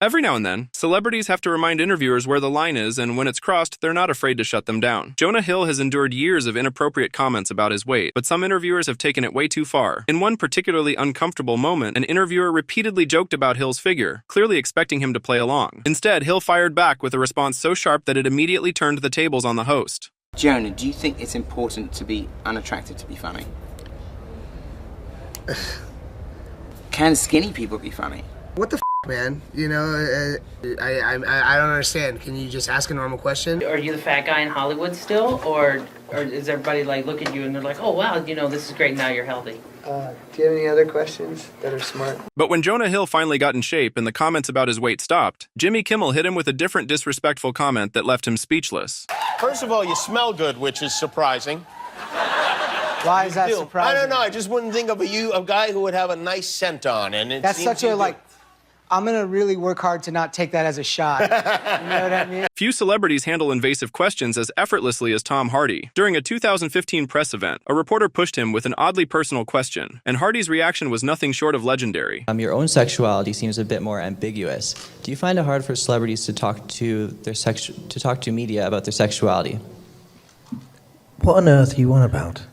Every now and then, celebrities have to remind interviewers where the line is, and when it's crossed, they're not afraid to shut them down. Jonah Hill has endured years of inappropriate comments about his weight, but some interviewers have taken it way too far. In one particularly uncomfortable moment, an interviewer repeatedly joked about Hill's figure, clearly expecting him to play along. Instead, Hill fired back with a response so sharp that it immediately turned the tables on the host. Jonah, do you think it's important to be unattractive to be funny? Can skinny people be funny? What the man? You know, I don't understand. Can you just ask a normal question? Are you the fat guy in Hollywood still, or is everybody like look at you and they're like, oh wow, you know, this is great, now you're healthy? Do you have any other questions that are smart? But when Jonah Hill finally got in shape and the comments about his weight stopped, Jimmy Kimmel hit him with a different disrespectful comment that left him speechless. First of all, you smell good, which is surprising. Why is that surprising? I don't know. I just wouldn't think of a guy who would have a nice scent on, and that's such a like. I'm gonna really work hard to not take that as a shot. You know what I mean? Few celebrities handle invasive questions as effortlessly as Tom Hardy. During a 2015 press event, a reporter pushed him with an oddly personal question, and Hardy's reaction was nothing short of legendary. Your own sexuality seems a bit more ambiguous. Do you find it hard for celebrities to talk to media about their sexuality? What on earth are you on about?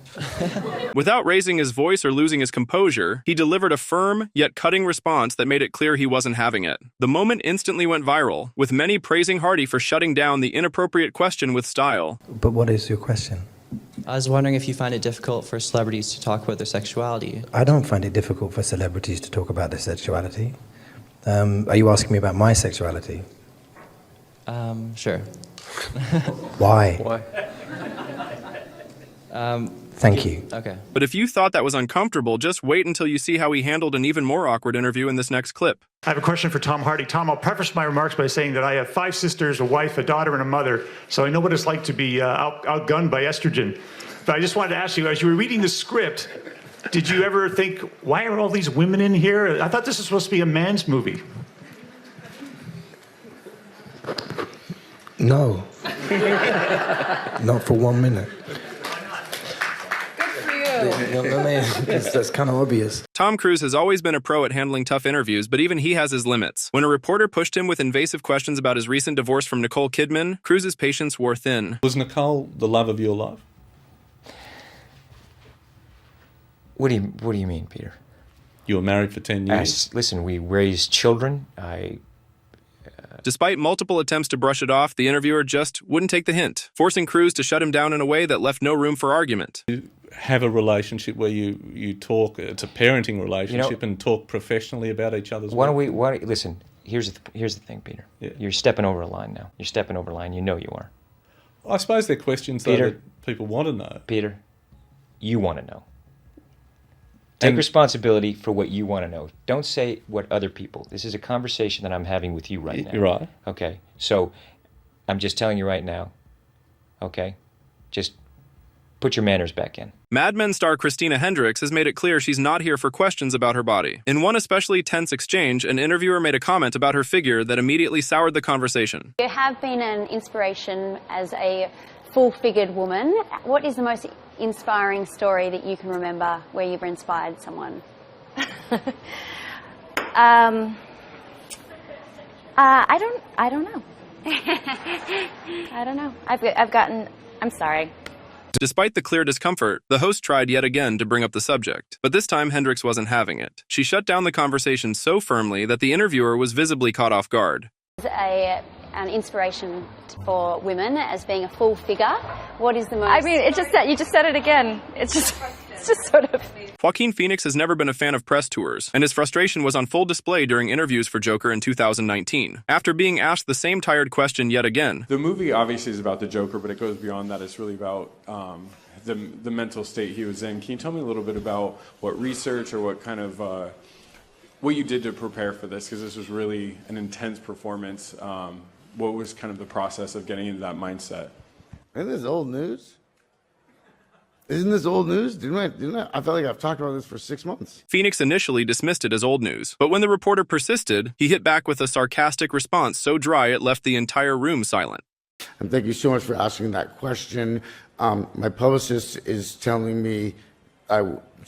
Without raising his voice or losing his composure, he delivered a firm yet cutting response that made it clear he wasn't having it. The moment instantly went viral, with many praising Hardy for shutting down the inappropriate question with style. But what is your question? I was wondering if you find it difficult for celebrities to talk about their sexuality. I don't find it difficult for celebrities to talk about their sexuality. Are you asking me about my sexuality? Sure. Why? Why? Thank you. Okay. But if you thought that was uncomfortable, just wait until you see how he handled an even more awkward interview in this next clip. I have a question for Tom Hardy. Tom, I'll preface my remarks by saying that I have 5 sisters, a wife, a daughter, and a mother, so I know what it's like to be outgunned by estrogen. But I just wanted to ask you, as you were reading the script, did you ever think, why are all these women in here? I thought this was supposed to be a man's movie. No. Not for 1 minute. That's kind of obvious. Tom Cruise has always been a pro at handling tough interviews, but even he has his limits. When a reporter pushed him with invasive questions about his recent divorce from Nicole Kidman, Cruise's patience wore thin. Was Nicole the love of your life? What do you mean, Peter? You were married for 10 years. Listen, we raised children. Despite multiple attempts to brush it off, the interviewer just wouldn't take the hint, forcing Cruise to shut him down in a way that left no room for argument. You have a relationship where you talk, it's a parenting relationship, and talk professionally about each other's work. Listen, here's the thing, Peter. Yeah. You're stepping over a line now. You're stepping over a line. You know you are. I suppose they're questions Peter, that people want to know. Peter, you want to know. Take responsibility for what you want to know. Don't say what other people. This is a conversation that I'm having with you right now. You're right. Okay, so I'm just telling you right now, okay? Just put your manners back in. Mad Men star Christina Hendricks has made it clear she's not here for questions about her body. In one especially tense exchange, an interviewer made a comment about her figure that immediately soured the conversation. You have been an inspiration as a full-figured woman. What is the most inspiring story that you can remember where you've inspired someone? I don't know. I don't know. I'm sorry. Despite the clear discomfort, the host tried yet again to bring up the subject. But this time, Hendricks wasn't having it. She shut down the conversation so firmly that the interviewer was visibly caught off guard. An inspiration for women as being a full figure. What is the most... I mean, you just said it again. It's just sort of... Joaquin Phoenix has never been a fan of press tours, and his frustration was on full display during interviews for Joker in 2019. After being asked the same tired question yet again. The movie obviously is about the Joker, but it goes beyond that. It's really about the mental state he was in. Can you tell me a little bit about what research or what kind of... what you did to prepare for this? Because this was really an intense performance. What was kind of the process of getting into that mindset? Isn't this old news? Isn't this old news? I feel like I've talked about this for 6 months. Phoenix initially dismissed it as old news, but when the reporter persisted, he hit back with a sarcastic response so dry it left the entire room silent. And thank you so much for asking that question. My publicist is telling me I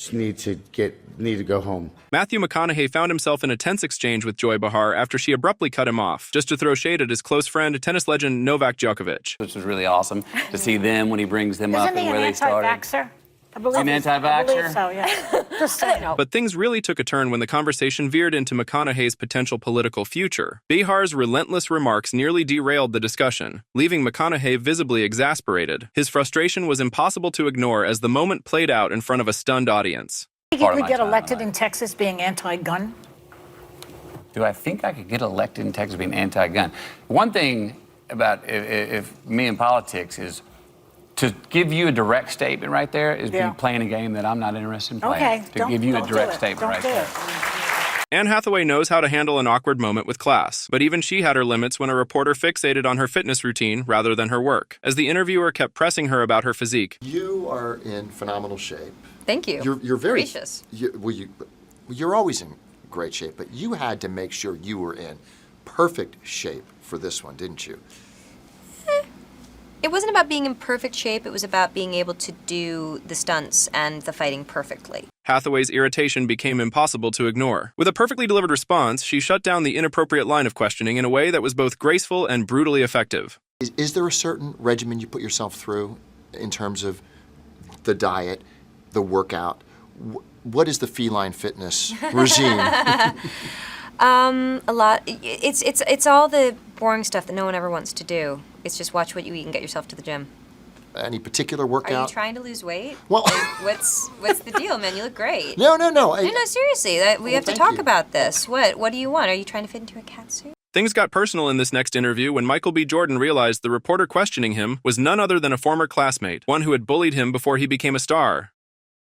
need to go home. Matthew McConaughey found himself in a tense exchange with Joy Behar after she abruptly cut him off, just to throw shade at his close friend, tennis legend Novak Djokovic. Which was really awesome to see them when he brings them up and where they started. Anti-vaxxer? I believe An anti-vaxxer? I believe so, yeah. Just saying. But things really took a turn when the conversation veered into McConaughey's potential political future. Behar's relentless remarks nearly derailed the discussion, leaving McConaughey visibly exasperated. His frustration was impossible to ignore as the moment played out in front of a stunned audience. Do you think you could get elected in Texas being anti-gun? Do I think I could get elected in Texas being anti-gun? One thing about if me in politics is to give you a direct statement right there is be playing a game that I'm not interested in playing. Okay. To give you a direct statement right there. Anne Hathaway knows how to handle an awkward moment with class, but even she had her limits when a reporter fixated on her fitness routine rather than her work. As the interviewer kept pressing her about her physique. You are in phenomenal shape. Thank you. You're very gracious. You're always in great shape, but you had to make sure you were in perfect shape for this one, didn't you? It wasn't about being in perfect shape. It was about being able to do the stunts and the fighting perfectly. Hathaway's irritation became impossible to ignore. With a perfectly delivered response, she shut down the inappropriate line of questioning in a way that was both graceful and brutally effective. Is there a certain regimen you put yourself through in terms of the diet, the workout? What is the feline fitness regime? A lot. It's all the boring stuff that no one ever wants to do. It's just watch what you eat and get yourself to the gym. Any particular workout? Are you trying to lose weight? Well, like, what's the deal, man? You look great. No. No, seriously. We have to talk about this. What do you want? Are you trying to fit into a cat suit? Things got personal in this next interview when Michael B. Jordan realized the reporter questioning him was none other than a former classmate, one who had bullied him before he became a star.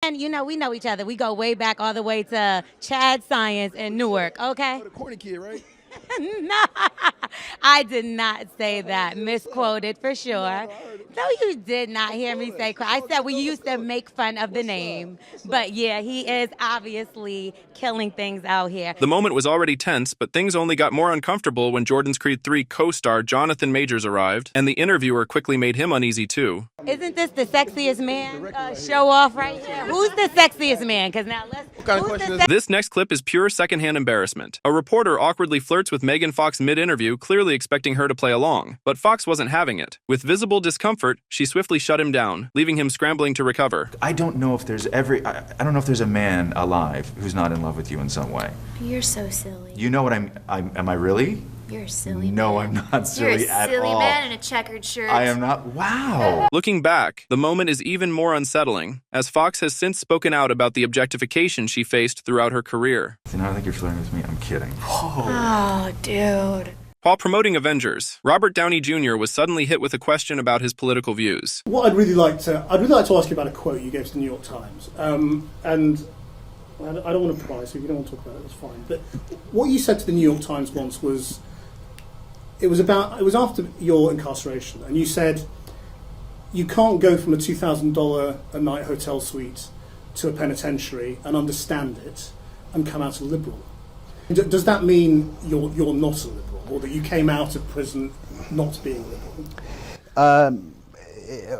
And, you know, we know each other. We go way back all the way to Chad Science in Newark, okay? The corny kid, right? No, I did not say that. Misquoted for sure. No, you did not hear me say. I said we used to make fun of the name. But yeah, he is obviously killing things out here. The moment was already tense, but things only got more uncomfortable when Jordan's Creed 3 co-star Jonathan Majors arrived, and the interviewer quickly made him uneasy too. Isn't this the sexiest man show off right here? Who's the sexiest man? Because now This next clip is pure secondhand embarrassment. A reporter awkwardly flirts with Megan Fox mid-interview, clearly expecting her to play along. But Fox wasn't having it. With visible discomfort, she swiftly shut him down, leaving him scrambling to recover. I don't know if there's I don't know if there's a man alive who's not in love with you in some way. You're so silly. You know what am I really? You're a silly No, man. I'm not silly at all. You're a silly man in a checkered shirt. I am not. Wow. Looking back, the moment is even more unsettling, as Fox has since spoken out about the objectification she faced throughout her career. You know, I think you're flirting with me. I'm kidding. Oh, dude. While promoting Avengers, Robert Downey Jr. was suddenly hit with a question about his political views. What I'd really like to ask you about a quote you gave to the New York Times, and I don't want to pry, so if you don't want to talk about it, that's fine. But what you said to the New York Times once was, it was after your incarceration, and you said you can't go from a $2,000 a night hotel suite to a penitentiary and understand it and come out a liberal. Does that mean you're not a liberal, or that you came out of prison not being liberal?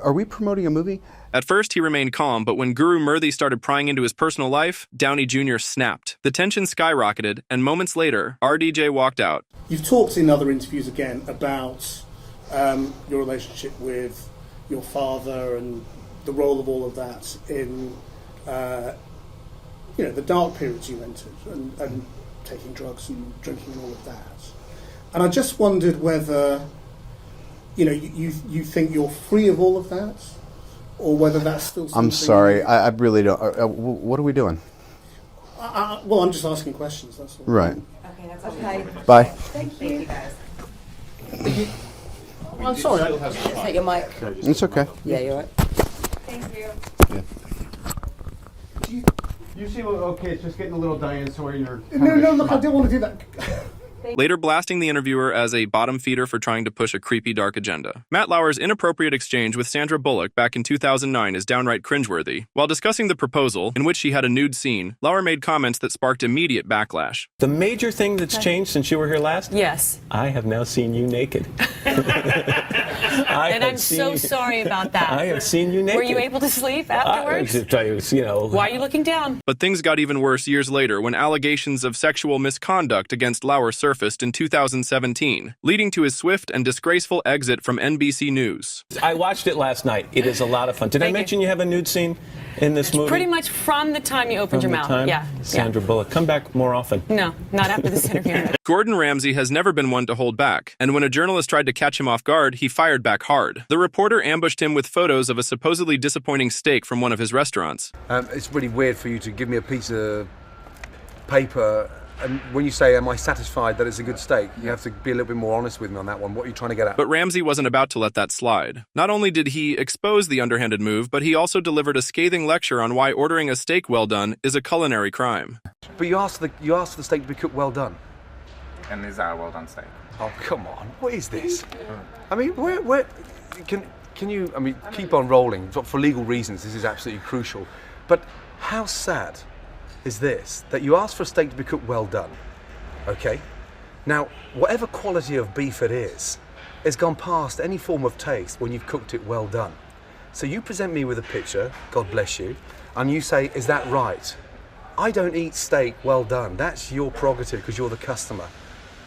Are we promoting a movie? At first, he remained calm, but when Guru Murthy started prying into his personal life, Downey Jr. snapped. The tension skyrocketed, and moments later, RDJ walked out. You've talked in other interviews again about your relationship with your father and the role of all of that in the dark periods you entered and taking drugs and drinking and all of that. And I just wondered whether you think you're free of all of that, or whether that's still something... I'm sorry, I really don't... what are we doing? Well, I'm just asking questions, that's all. Right. Okay, that's okay. Bye. Thank you, guys. I'm sorry. Take your mic. It's okay. Yeah, you're right. Thank you. Yeah. You seem okay. It's just getting a little dinosaur in your... No, look, I don't want to do that. Later blasting the interviewer as a bottom feeder for trying to push a creepy, dark agenda. Matt Lauer's inappropriate exchange with Sandra Bullock back in 2009 is downright cringeworthy. While discussing the proposal, in which she had a nude scene, Lauer made comments that sparked immediate backlash. The major thing that's changed since you were here last? Yes. I have now seen you naked. And I'm so sorry about that. I have seen you naked. Were you able to sleep afterwards? Why are you looking down? But things got even worse years later when allegations of sexual misconduct against Lauer surfaced in 2017, leading to his swift and disgraceful exit from NBC News. I watched it last night. It is a lot of fun. Did I mention you have a nude scene in this movie? Pretty much from the time you opened your mouth. Yeah. Sandra Bullock. Come back more often. No, not after this interview. Gordon Ramsay has never been one to hold back, and when a journalist tried to catch him off guard, he fired back hard. The reporter ambushed him with photos of a supposedly disappointing steak from one of his restaurants. It's really weird for you to give me a piece of paper, and when you say, am I satisfied that it's a good steak, you have to be a little bit more honest with me on that one. What are you trying to get at? But Ramsay wasn't about to let that slide. Not only did he expose the underhanded move, but he also delivered a scathing lecture on why ordering a steak well done is a culinary crime. But you asked for the steak to be cooked well done. And is that a well done steak? Oh, come on. What is this? I mean, where can you, I mean, keep on rolling. For legal reasons, this is absolutely crucial. But how sad is this, that you asked for a steak to be cooked well done, okay? Now, whatever quality of beef it is, it's gone past any form of taste when you've cooked it well done. So you present me with a picture, God bless you, and you say, is that right? I don't eat steak well done. That's your prerogative because you're the customer.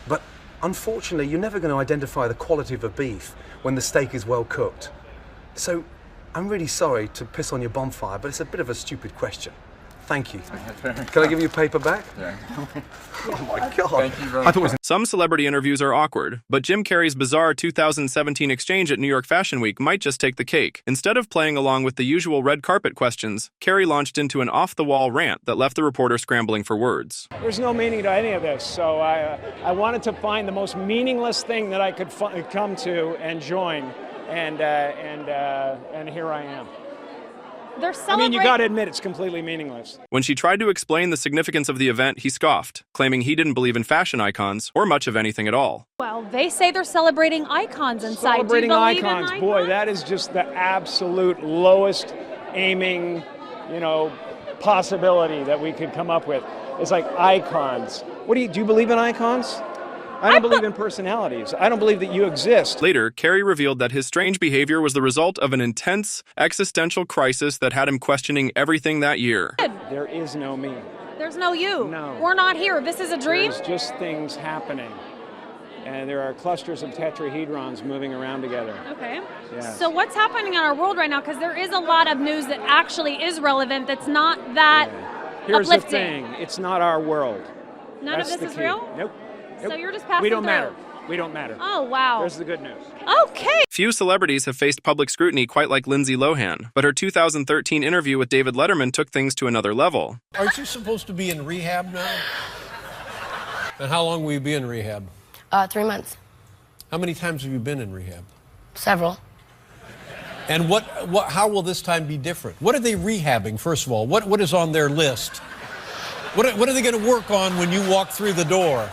But unfortunately, you're never going to identify the quality of a beef when the steak is well cooked. So I'm really sorry to piss on your bonfire, but it's a bit of a stupid question. Thank you. Can I give you a paper back? Yeah. Oh my God. Thank you very much. Some celebrity interviews are awkward, but Jim Carrey's bizarre 2017 exchange at New York Fashion Week might just take the cake. Instead of playing along with the usual red carpet questions, Carrey launched into an off-the-wall rant that left the reporter scrambling for words. There's no meaning to any of this, so I wanted to find the most meaningless thing that I could come to and join, and here I am. I mean, you got to admit it's completely meaningless. When she tried to explain the significance of the event, he scoffed, claiming he didn't believe in fashion icons or much of anything at all. Well, they say they're celebrating icons inside. Celebrating icons, boy, that is just the absolute lowest aiming, possibility that we could come up with. It's like icons. Do you believe in icons? I don't believe in personalities. I don't believe that you exist. Later, Carrey revealed that his strange behavior was the result of an intense existential crisis that had him questioning everything that year. There is no me. There's no you. No. We're not here. This is a dream? There's just things happening. And there are clusters of tetrahedrons moving around together. Okay. Yeah. So what's happening in our world right now? Because there is a lot of news that actually is relevant that's not that Here's uplifting. the thing. It's not our world. None of That's this the is key. real? Nope. So you're just passing We don't through. matter. We don't matter. Oh, wow. There's the good news. Okay. Few celebrities have faced public scrutiny quite like Lindsay Lohan, but her 2013 interview with David Letterman took things to another level. Aren't you supposed to be in rehab now? And how long will you be in rehab? 3 months. How many times have you been in rehab? Several. And how will this time be different? What are they rehabbing, first of all? What is on their list? What are they going to work on when you walk through the door?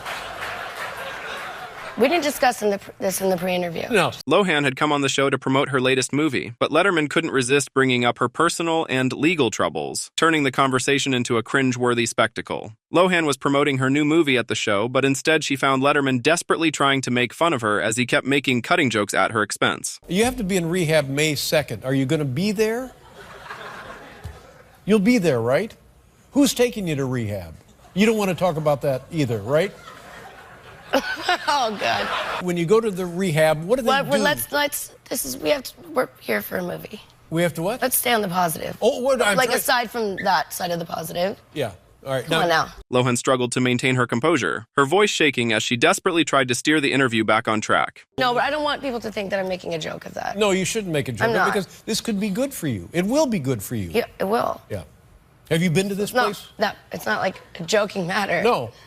We didn't discuss this in the pre-interview. No. Lohan had come on the show to promote her latest movie, but Letterman couldn't resist bringing up her personal and legal troubles, turning the conversation into a cringe-worthy spectacle. Lohan was promoting her new movie at the show, but instead she found Letterman desperately trying to make fun of her as he kept making cutting jokes at her expense. You have to be in rehab May 2nd. Are you going to be there? You'll be there, right? Who's taking you to rehab? You don't want to talk about that either, right? Oh, God. When you go to the rehab, what do they do? We're here for a movie. We have to what? Let's stay on the positive. Oh, aside from that side of the positive. Yeah. All right. Come on now. Lohan struggled to maintain her composure, her voice shaking as she desperately tried to steer the interview back on track. No, but I don't want people to think that I'm making a joke of that. No, you shouldn't make a joke I'm not. because this could be good for you. It will be good for you. Yeah, it will. Yeah. Have you been to this place? No, it's not like a joking matter. No.